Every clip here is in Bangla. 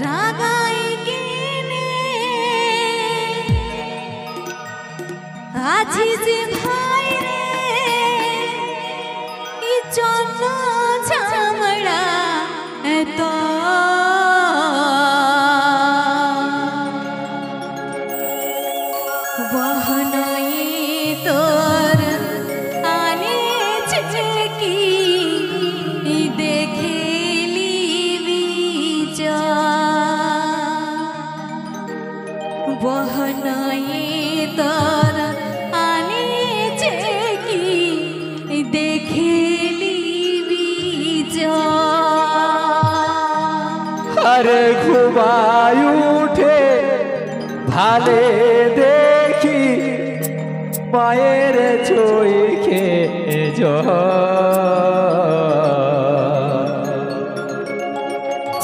রাগাই কিনে আজি যে ভাই রে ই চন্ন চামড়া এত বহনই তোর আনে কি দেখেলি বিচ বহনই তোর আনে কি দেখেলি বিচ আরে ঘুমাই উঠে ভালে দেখি মায়ের চোখে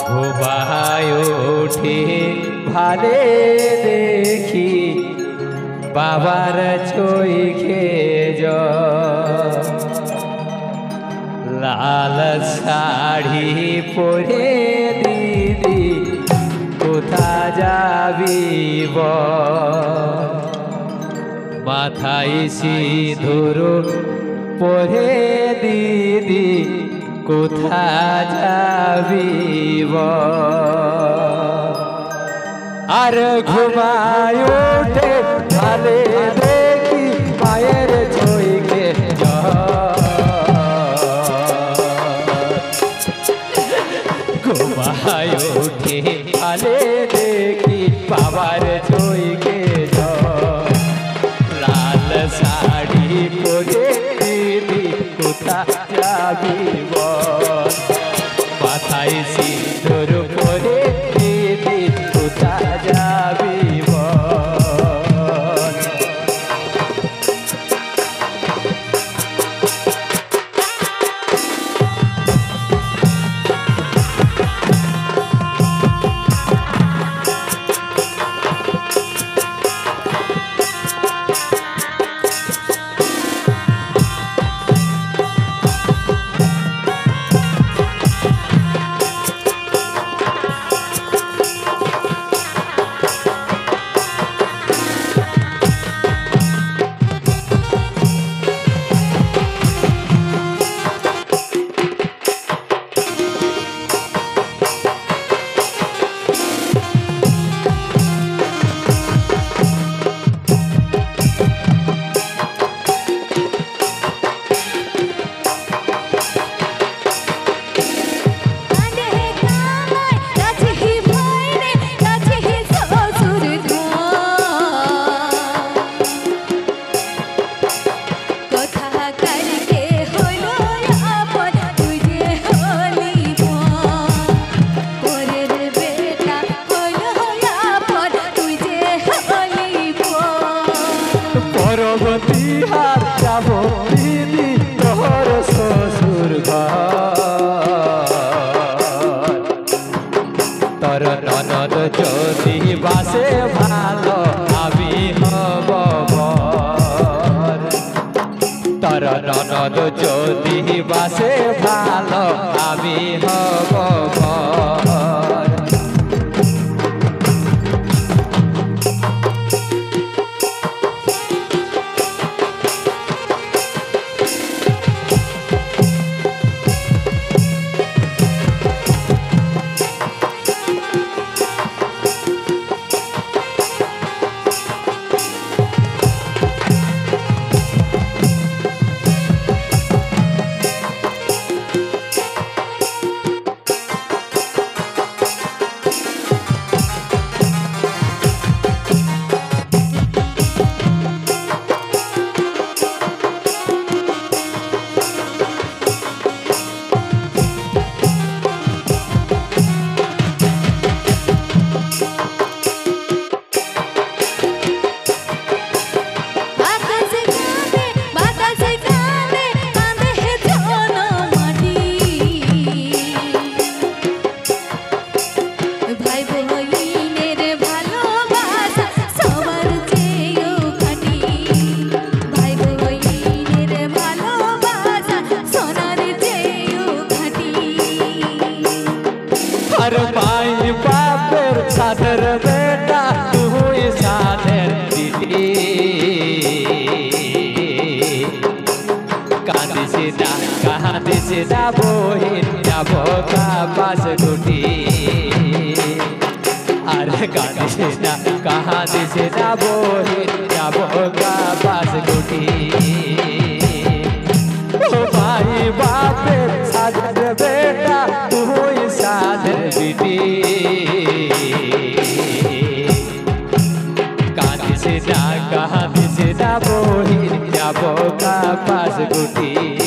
ঘুমাই উঠে ভালে দেখি বাবার চোখে লাল শাড়ি পরে দিদি কোথা যাবি মাথায় সিঁদুর পরে দিদি কোথা যাবি আর ঘুমায় ওঠে ভালে দেখি মায়ের চোখে ঘুমায় ওঠে ভালে দেখি বাবার চোখে লাল শাড়ি পরে দিদি কোথা যাবি মাথায় সিঁদুর পরে দিদি কোথা যাবি পরবতীহার যাব দিদি তোর শ্বশুর তোর ননদ যদি বাসে ভালো আমি হব তোর ননদ যদি বাসে ভালো আমি হব আর পাই না বহিন যাব কাপাস গুটি আর কাঁদিস না কাঁদিস না বহিন যাব কাপাস গুটি ও ভাই বাপের সাদের বেটা তুই সাদের বিটি কাঁদিস না বহিন যাব কাপাস গুটি